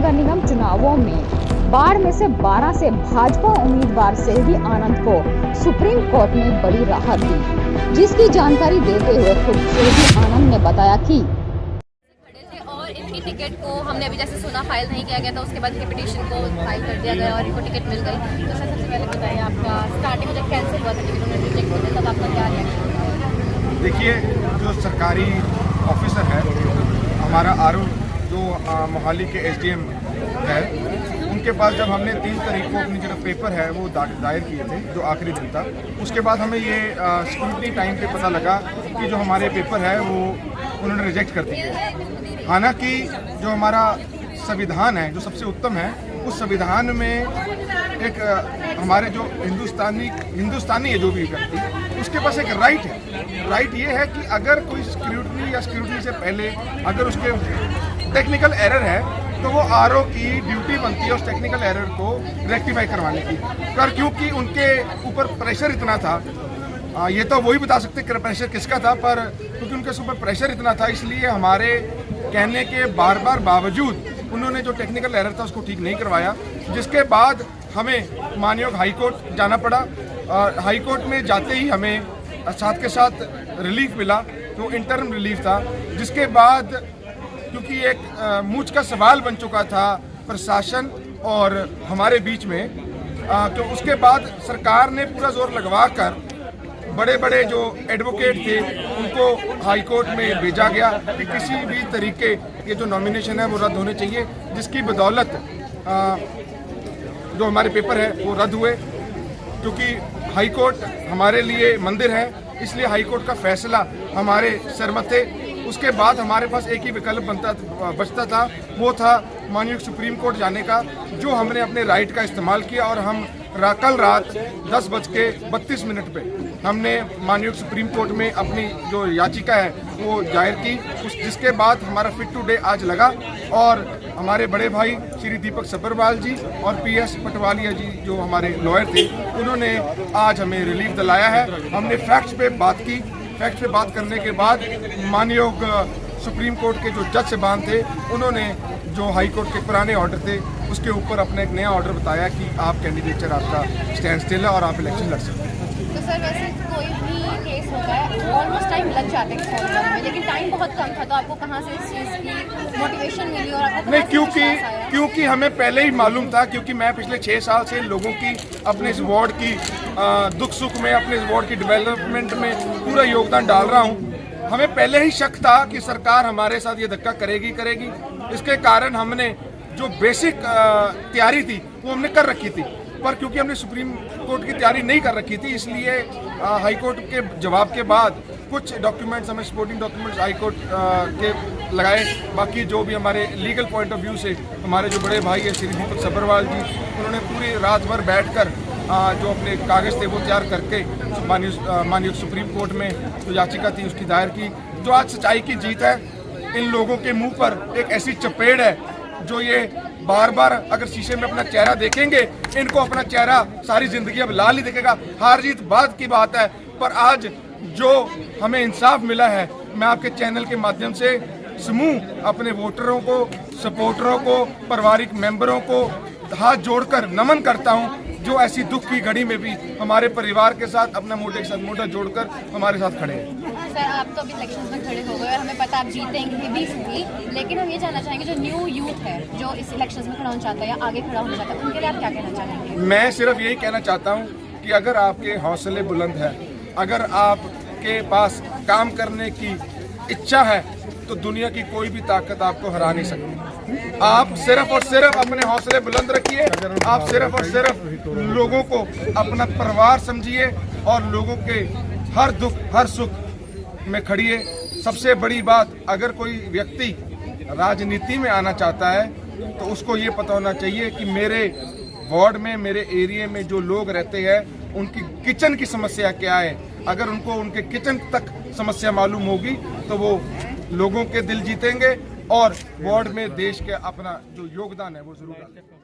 नगर निगम चुनावों में बाढ़ में से 12 से भाजपा उम्मीदवार सेल्वी आनंद को सुप्रीम कोर्ट ने बड़ी राहत दी, जिसकी जानकारी देते हुए खुद सेल्वी आनंद ने बताया कि और इनकी टिकट को हमने अभी जैसे सुना फाइल नहीं किया गया था, उसके बाद इनकी पिटीशन को फाइल कर दिया गया और इनको टिकट मिल गई। तो सर सबसे पहले बताइए आपका स्टार्टिंग में जब कैंसिल हुआ था टिकट उन्होंने रिजेक्ट हो गया तब आपका क्या रिएक्शन? देखिए, जो सरकारी ऑफिसर है हमारा आरओ जो मोहाली के एसडीएम है, उनके पास जब हमने 3 तारीख को अपनी जो पेपर है वो दायर किए थे, जो आखिरी दिन था, उसके बाद हमें ये स्क्रूटनी टाइम पे पता लगा कि जो हमारे पेपर है वो उन्होंने रिजेक्ट कर दिए। हालांकि जो हमारा संविधान है, जो सबसे उत्तम है, उस संविधान में एक हमारे जो हिंदुस्तानी है जो भी व्यक्ति, उसके पास एक राइट है। राइट ये है कि अगर कोई स्क्रूटनी से पहले अगर उसके टेक्निकल एरर है तो वो आरओ की ड्यूटी बनती है उस टेक्निकल एरर को रेक्टिफाई करवाने की। पर क्योंकि उनके ऊपर प्रेशर इतना था, ये तो वही बता सकते प्रेशर किसका था, पर क्योंकि उनके ऊपर प्रेशर इतना था इसलिए हमारे कहने के बार बावजूद उन्होंने जो टेक्निकल एरर था उसको ठीक नहीं करवाया, जिसके बाद हमें मानयोग हाई कोर्ट जाना पड़ा। और हाई कोर्ट में जाते ही हमें साथ के साथ रिलीफ मिला, जो इंटरम रिलीफ था, जिसके बाद क्योंकि एक मूंछ का सवाल बन चुका था प्रशासन और हमारे बीच में, तो उसके बाद सरकार ने पूरा जोर लगवा कर बड़े बड़े जो एडवोकेट थे उनको हाई कोर्ट में भेजा गया कि किसी भी तरीके ये जो नॉमिनेशन है वो रद्द होने चाहिए, जिसकी बदौलत जो हमारे पेपर है वो रद्द हुए। क्योंकि हाई कोर्ट हमारे लिए मंदिर है, इसलिए हाई कोर्ट का फैसला हमारे सरमथे। उसके बाद हमारे पास एक ही विकल्प बचता था, वो था माननीय सुप्रीम कोर्ट जाने का, जो हमने अपने राइट का इस्तेमाल किया और हम कल रात 10:32 पे हमने माननीय सुप्रीम कोर्ट में अपनी जो याचिका है वो दायर की, जिसके बाद हमारा फिट टू डे आज लगा और हमारे बड़े भाई श्री दीपक सब्बरवाल जी और पीएस पटवालिया जी जो हमारे लॉयर थे, उन्होंने आज हमें रिलीफ दिलाया है। हमने फैक्ट्स पे बात की, फैक्ट्स पे बात करने के बाद माननीय सुप्रीम कोर्ट के जो जज साहबान थे उन्होंने जो हाई कोर्ट के पुराने ऑर्डर थे उसके ऊपर अपना एक नया ऑर्डर बताया कि आप कैंडिडेचर आपका स्टैंड स्टिल है और आप इलेक्शन लड़ सकते हैं। तो सर वैसे कोई भी केस होता है ऑलमोस्ट टाइम लग जाते हैं फॉर्म भरने में, लेकिन टाइम बहुत कम था, तो आपको कहाँ से इस चीज़ की मोटिवेशन मिली और आपको नहीं? क्योंकि हमें पहले ही मालूम था, क्योंकि मैं पिछले 6 साल से लोगों की अपने इस वार्ड की दुख सुख में, अपने इस वार्ड की डेवलपमेंट में पूरा योगदान डाल रहा हूँ। हमें पहले ही शक था कि सरकार हमारे साथ ये धक्का करेगी। इसके कारण हमने जो बेसिक तैयारी थी वो हमने कर रखी थी, पर क्योंकि हमने सुप्रीम कोर्ट की तैयारी नहीं कर रखी थी इसलिए हाई कोर्ट के जवाब के बाद कुछ डॉक्यूमेंट्स हमें सपोर्टिंग डॉक्यूमेंट्स हाई कोर्ट के लगाए। बाकी जो भी हमारे लीगल पॉइंट ऑफ व्यू से हमारे जो बड़े भाई है श्री दीपक सब्बरवाल जी, उन्होंने पूरी रात भर बैठकर जो अपने कागज़ थे वो तैयार करके माननीय सुप्रीम कोर्ट में जो याचिका थी उसकी दायर की। जो आज सच्चाई की जीत है, इन लोगों के मुंह पर एक ऐसी चपेड़ है जो ये बार बार अगर शीशे में अपना चेहरा देखेंगे, इनको अपना चेहरा सारी जिंदगी अब लाल ही दिखेगा। हार जीत बाद की बात है, पर आज जो हमें इंसाफ मिला है, मैं आपके चैनल के माध्यम से समूह अपने वोटरों को, सपोर्टरों को, पारिवारिक मेंबरों को हाथ जोड़कर नमन करता हूं, जो ऐसी दुख की घड़ी में भी हमारे परिवार के साथ अपना मोटे के साथ मोटा जोड़कर हमारे साथ खड़े हैं। सर आप तो अभी इलेक्शन में खड़े हो गए और हमें पता आप जीतेंगे भी, लेकिन हम ये जानना चाहेंगे जो न्यू यूथ है जो इस इलेक्शन में खड़ा होना चाहता है या आगे खड़ा होना चाहता है, उनके लिए आप क्या कहना चाहेंगे? मैं सिर्फ यही कहना चाहता हूँ कि अगर आपके हौसले बुलंद है, अगर आपके पास काम करने की इच्छा है, तो दुनिया की कोई भी ताकत आपको हरा नहीं सकती। आप सिर्फ और सिर्फ अपने हौसले बुलंद रखिए, आप सिर्फ और सिर्फ लोगों को अपना परिवार समझिए और लोगों के हर दुख हर सुख में खड़िए। सबसे बड़ी बात, अगर कोई व्यक्ति राजनीति में आना चाहता है तो उसको ये पता होना चाहिए कि मेरे वार्ड में, मेरे एरिया में जो लोग रहते हैं उनकी किचन की समस्या क्या है। अगर उनको उनके किचन तक समस्या मालूम होगी तो वो लोगों के दिल जीतेंगे और वार्ड में देश के अपना जो योगदान है वो जरूर डालेंगे।